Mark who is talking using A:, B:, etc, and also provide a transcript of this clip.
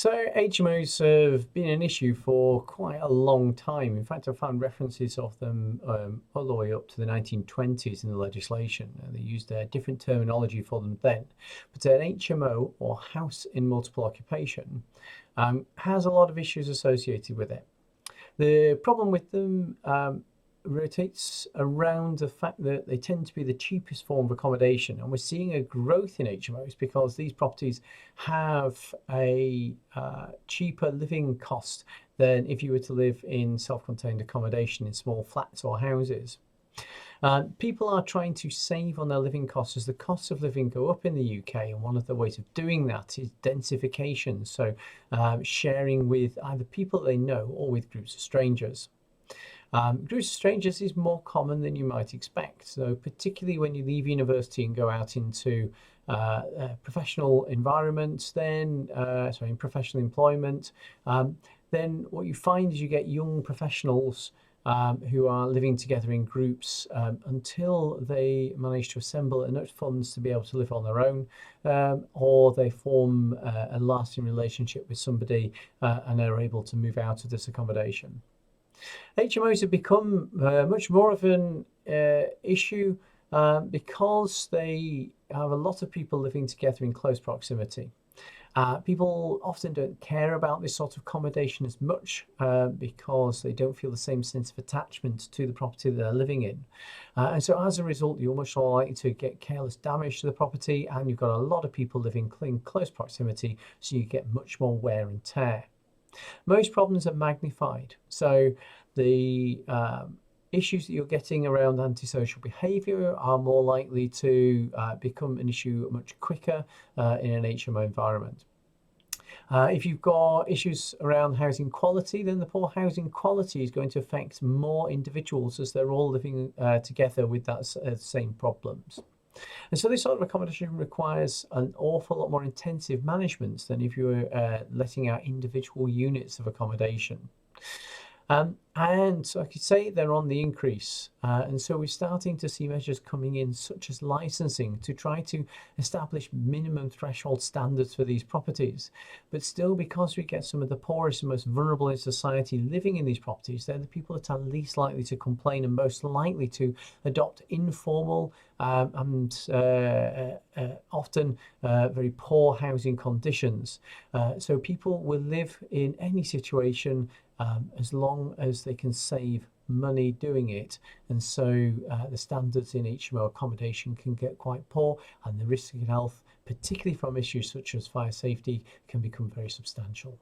A: So HMOs have been an issue for quite a long time. In fact, I found references of them all the way up to the 1920s in the legislation. They used a different terminology for them then. But an HMO, or house in multiple occupation, has a lot of issues associated with it. The problem with them rotates around the fact that they tend to be the cheapest form of accommodation, and we're seeing a growth in HMOs because these properties have a cheaper living cost than if you were to live in self-contained accommodation in small flats or houses. People are trying to save on their living costs as the costs of living go up in the UK, and one of the ways of doing that is densification, so sharing with either people they know or with groups of strangers. Groups of strangers is more common than you might expect. So particularly when you leave university and go out into professional environments, then in professional employment, then what you find is you get young professionals who are living together in groups until they manage to assemble enough funds to be able to live on their own, or they form a lasting relationship with somebody and are able to move out of this accommodation. HMOs have become much more of an issue because they have a lot of people living together in close proximity. People often don't care about this sort of accommodation as much because they don't feel the same sense of attachment to the property that they're living in. And so as a result, you're much more likely to get careless damage to the property, and you've got a lot of people living in close proximity, so you get much more wear and tear. Most problems are magnified. So the issues that you're getting around antisocial behaviour are more likely to become an issue much quicker in an HMO environment. If you've got issues around housing quality, then the poor housing quality is going to affect more individuals as they're all living together with that same problems. And so this sort of accommodation requires an awful lot more intensive management than if you were letting out individual units of accommodation. And so I could say they're on the increase. And so we're starting to see measures coming in, such as licensing, to try to establish minimum threshold standards for these properties. But still, because we get some of the poorest and most vulnerable in society living in these properties, they're the people that are least likely to complain and most likely to adopt informal and often very poor housing conditions. So people will live in any situation as long as they can save money doing it, and so the standards in HMO accommodation can get quite poor, and the risk of health, particularly from issues such as fire safety, can become very substantial.